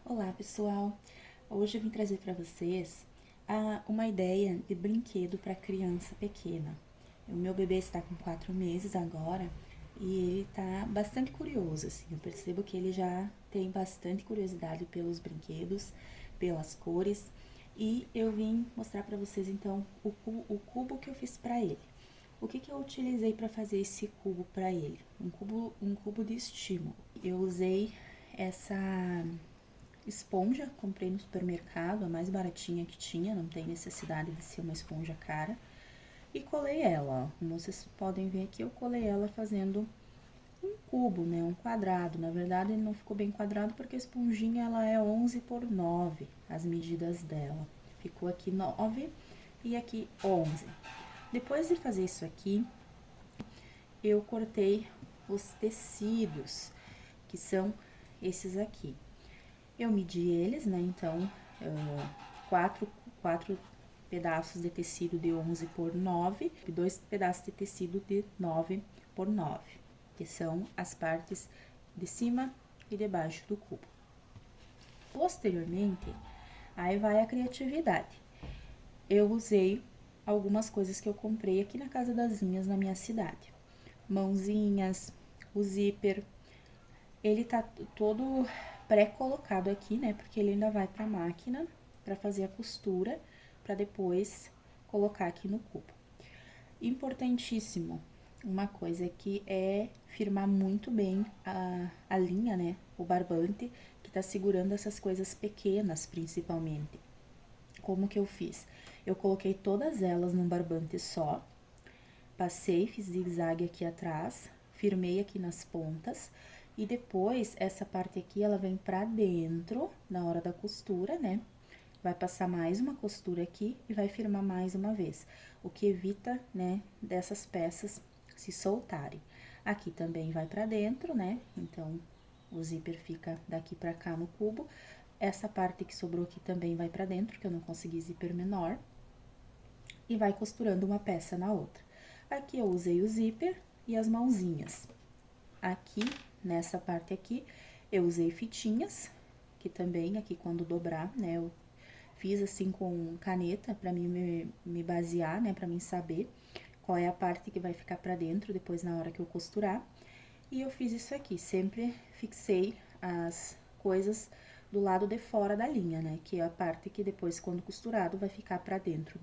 Olá, pessoal! Hoje eu vim trazer para vocês uma ideia de brinquedo para criança pequena. O meu bebê está com 4 meses agora e ele está bastante curioso, assim. Eu percebo que ele já tem bastante curiosidade pelos brinquedos, pelas cores, e eu vim mostrar para vocês então o cubo que eu fiz para ele. O que eu utilizei para fazer esse cubo para ele? Um cubo de estímulo. Eu usei essa esponja, comprei no supermercado, a mais baratinha que tinha, não tem necessidade de ser uma esponja cara. E colei ela, ó. Como vocês podem ver aqui, eu colei ela fazendo um cubo, né, um quadrado. Na verdade, ele não ficou bem quadrado porque a esponjinha ela é 11 por 9, as medidas dela. Ficou aqui 9 e aqui 11. Depois de fazer isso aqui, eu cortei os tecidos, que são esses aqui. Eu medi eles, né, então, quatro pedaços de tecido de 11 por 9 e 2 pedaços de tecido de 9 por 9, que são as partes de cima e de baixo do cubo. Posteriormente, aí vai a criatividade. Eu usei algumas coisas que eu comprei aqui na Casa das Vinhas, na minha cidade. Mãozinhas, o zíper. Ele tá todo pré-colocado aqui, né? Porque ele ainda vai pra máquina pra fazer a costura, pra depois colocar aqui no cubo. Importantíssimo, uma coisa que é firmar muito bem a linha, né? O barbante, que tá segurando essas coisas pequenas, principalmente. Como que eu fiz? Eu coloquei todas elas num barbante só, passei, fiz zigue-zague aqui atrás, firmei aqui nas pontas, e depois essa parte aqui ela vem pra dentro na hora da costura, né? Vai passar mais uma costura aqui e vai firmar mais uma vez, o que evita, né, dessas peças se soltarem. Aqui também vai pra dentro, né? Então, o zíper fica daqui pra cá no cubo. Essa parte que sobrou aqui também vai pra dentro, que eu não consegui zíper menor. E vai costurando uma peça na outra. Aqui eu usei o zíper e as mãozinhas. Aqui, nessa parte aqui, eu usei fitinhas, que também aqui quando dobrar, né, eu fiz assim com caneta pra mim me basear, né, pra mim saber qual é a parte que vai ficar pra dentro depois na hora que eu costurar. E eu fiz isso aqui, sempre fixei as coisas do lado de fora da linha, né, que é a parte que depois quando costurado vai ficar pra dentro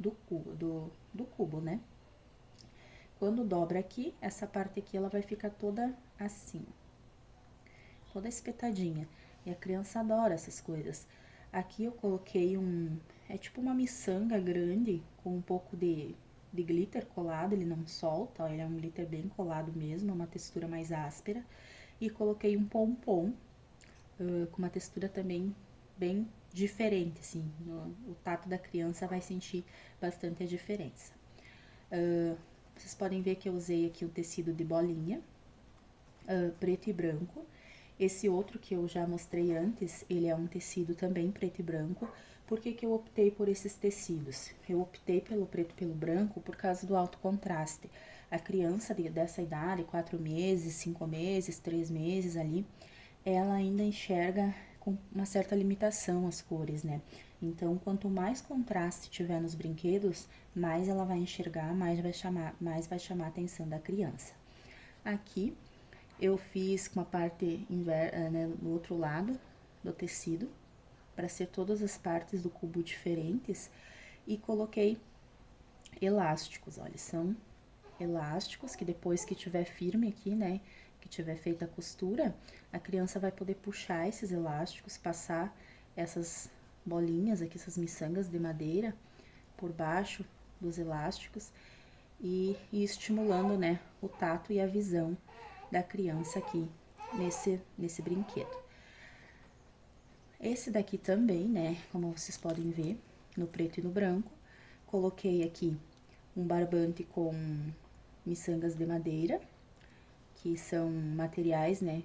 do cubo, né. Quando dobra aqui, essa parte aqui ela vai ficar toda assim, toda espetadinha. E a criança adora essas coisas. Aqui eu coloquei é tipo uma miçanga grande com um pouco de glitter colado, ele não solta, ó, ele é um glitter bem colado mesmo, é uma textura mais áspera. E coloquei um pompom, com uma textura também bem diferente, assim, o tato da criança vai sentir bastante a diferença. Vocês podem ver que eu usei aqui o tecido de bolinha, preto e branco. Esse outro que eu já mostrei antes, ele é um tecido também preto e branco. Por que eu optei por esses tecidos? Eu optei pelo preto e pelo branco por causa do alto contraste. A criança dessa idade, 4 meses, 5 meses, 3 meses ali, ela ainda enxerga com uma certa limitação as cores, né? Então, quanto mais contraste tiver nos brinquedos, mais ela vai enxergar, mais vai chamar a atenção da criança. Aqui eu fiz com a parte né, no outro lado do tecido, para ser todas as partes do cubo diferentes, e coloquei elásticos, olha, são elásticos que depois que tiver firme aqui, né, que tiver feita a costura, a criança vai poder puxar esses elásticos, passar essas bolinhas aqui, essas miçangas de madeira por baixo dos elásticos e ir estimulando, né, o tato e a visão da criança aqui nesse brinquedo. Esse daqui também, né, como vocês podem ver, no preto e no branco, coloquei aqui um barbante com miçangas de madeira, que são materiais, né,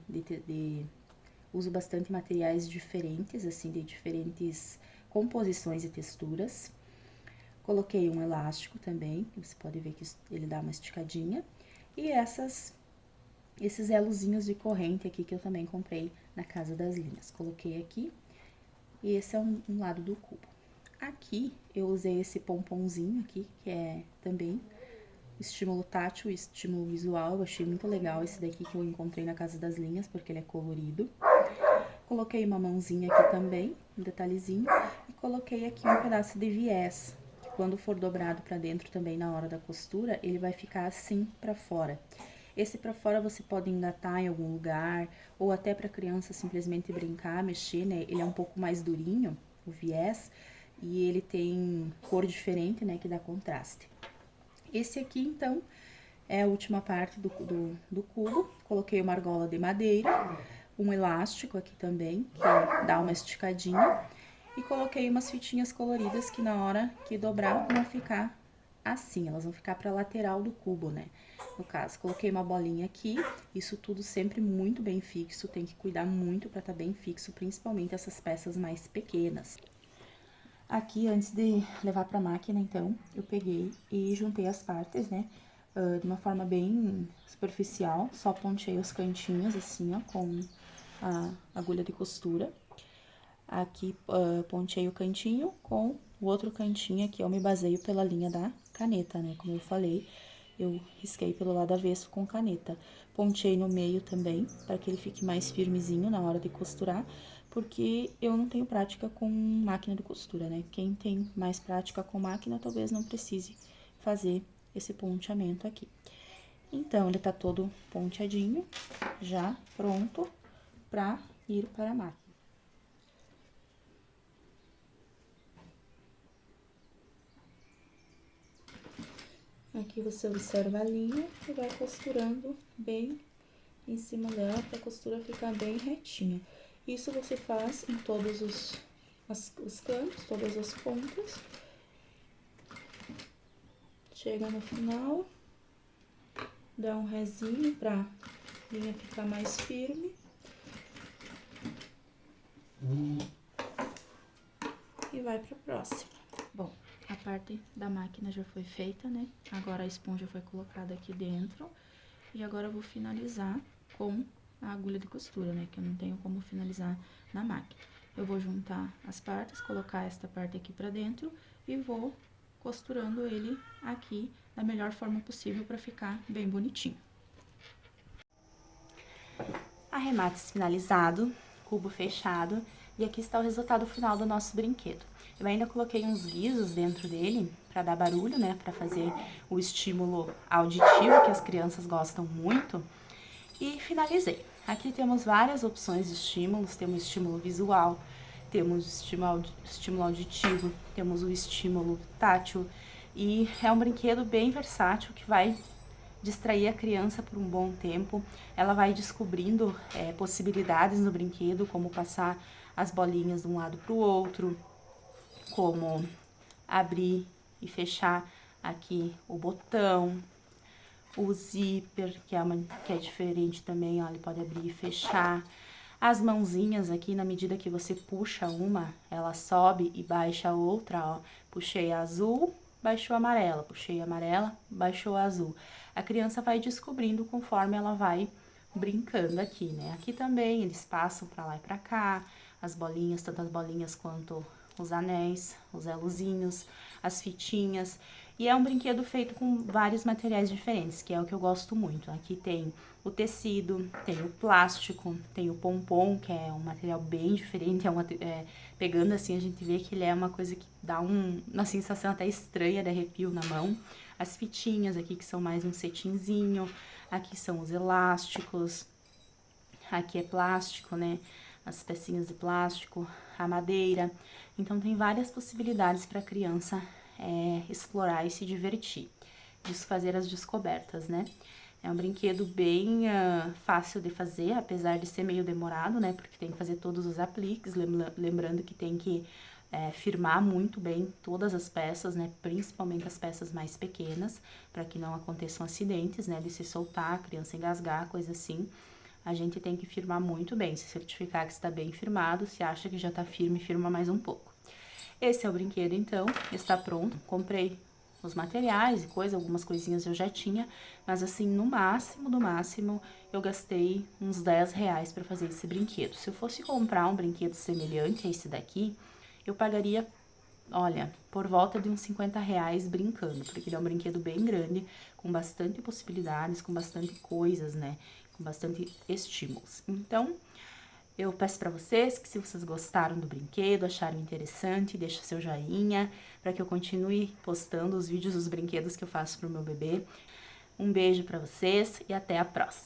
uso bastante materiais diferentes, assim, de diferentes composições e texturas. Coloquei um elástico também, que você pode ver que ele dá uma esticadinha. E essas esses elozinhos de corrente aqui que eu também comprei na Casa das Linhas. Coloquei aqui, e esse é um lado do cubo. Aqui, eu usei esse pomponzinho aqui, que é também estímulo tátil e estímulo visual. Eu achei muito legal esse daqui que eu encontrei na Casa das Linhas, porque ele é colorido. Coloquei uma mãozinha aqui também, um detalhezinho, e coloquei aqui um pedaço de viés, que quando for dobrado pra dentro também na hora da costura, ele vai ficar assim pra fora. Esse pra fora você pode engatar em algum lugar, ou até pra criança simplesmente brincar, mexer, né? Ele é um pouco mais durinho, o viés, e ele tem cor diferente, né, que dá contraste. Esse aqui, então, é a última parte do cubo. Coloquei uma argola de madeira, um elástico aqui também, que dá uma esticadinha. E coloquei umas fitinhas coloridas que na hora que dobrar vão ficar assim, elas vão ficar pra lateral do cubo, né? No caso, coloquei uma bolinha aqui, isso tudo sempre muito bem fixo, tem que cuidar muito pra tá bem fixo, principalmente essas peças mais pequenas. Aqui, antes de levar pra máquina, então, eu peguei e juntei as partes, né? De uma forma bem superficial, só ponteei os cantinhos, assim, ó, com a agulha de costura. Aqui, ponteei o cantinho com o outro cantinho aqui, eu me baseio pela linha da caneta, né? Como eu falei, eu risquei pelo lado avesso com caneta. Ponteei no meio também, para que ele fique mais firmezinho na hora de costurar, porque eu não tenho prática com máquina de costura, né? Quem tem mais prática com máquina, talvez não precise fazer esse ponteamento aqui. Então, ele tá todo ponteadinho, já pronto para ir para a máquina. Aqui você observa a linha e vai costurando bem em cima dela para a costura ficar bem retinha. Isso você faz em todos os cantos, todas as pontas. Chega no final, dá um rezinho para a linha ficar mais firme. E vai para a próxima. Bom, a parte da máquina já foi feita, né? Agora a esponja foi colocada aqui dentro. E agora eu vou finalizar com a agulha de costura, né? Que eu não tenho como finalizar na máquina. Eu vou juntar as partes, colocar esta parte aqui pra dentro e vou costurando ele aqui da melhor forma possível pra ficar bem bonitinho. Arremates finalizado, cubo fechado, e aqui está o resultado final do nosso brinquedo. Eu ainda coloquei uns guizos dentro dele para dar barulho, né, para fazer o estímulo auditivo que as crianças gostam muito, e finalizei. Aqui temos várias opções de estímulos, temos estímulo visual, temos estímulo auditivo, temos o estímulo tátil, e é um brinquedo bem versátil que vai distrair a criança por um bom tempo. Ela vai descobrindo possibilidades no brinquedo, como passar as bolinhas de um lado para o outro, como abrir e fechar aqui o botão, o zíper, que é diferente também, ó, ele pode abrir e fechar. As mãozinhas aqui, na medida que você puxa uma, ela sobe e baixa a outra, ó. Puxei a azul, baixou a amarela, puxei a amarela, baixou a azul. A criança vai descobrindo conforme ela vai brincando aqui, né? Aqui também eles passam pra lá e pra cá, as bolinhas, tanto as bolinhas quanto os anéis, os elozinhos, as fitinhas. E é um brinquedo feito com vários materiais diferentes, que é o que eu gosto muito. Aqui tem o tecido, tem o plástico, tem o pompom, que é um material bem diferente. Pegando assim, a gente vê que ele é uma coisa que dá uma sensação até estranha de arrepio na mão. As fitinhas aqui, que são mais um cetinzinho. Aqui são os elásticos. Aqui é plástico, né? As pecinhas de plástico, a madeira. Então, tem várias possibilidades para a criança explorar e se divertir, fazer as descobertas, né? É um brinquedo bem fácil de fazer, apesar de ser meio demorado, né? Porque tem que fazer todos os apliques, lembrando que tem que firmar muito bem todas as peças, né? Principalmente as peças mais pequenas, para que não aconteçam acidentes, né? De se soltar, a criança engasgar, coisa assim. A gente tem que firmar muito bem, se certificar que está bem firmado. Se acha que já está firme, firma mais um pouco. Esse é o brinquedo, então, está pronto. Comprei os materiais e coisa, algumas coisinhas eu já tinha, mas assim, no máximo, no máximo, eu gastei uns 10 reais pra fazer esse brinquedo. Se eu fosse comprar um brinquedo semelhante a esse daqui, eu pagaria, olha, por volta de uns 50 reais brincando, porque ele é um brinquedo bem grande, com bastante possibilidades, com bastante coisas, né? Com bastante estímulos. Então, eu peço pra vocês que se vocês gostaram do brinquedo, acharam interessante, deixa seu joinha, para que eu continue postando os vídeos dos brinquedos que eu faço pro meu bebê. Um beijo pra vocês e até a próxima!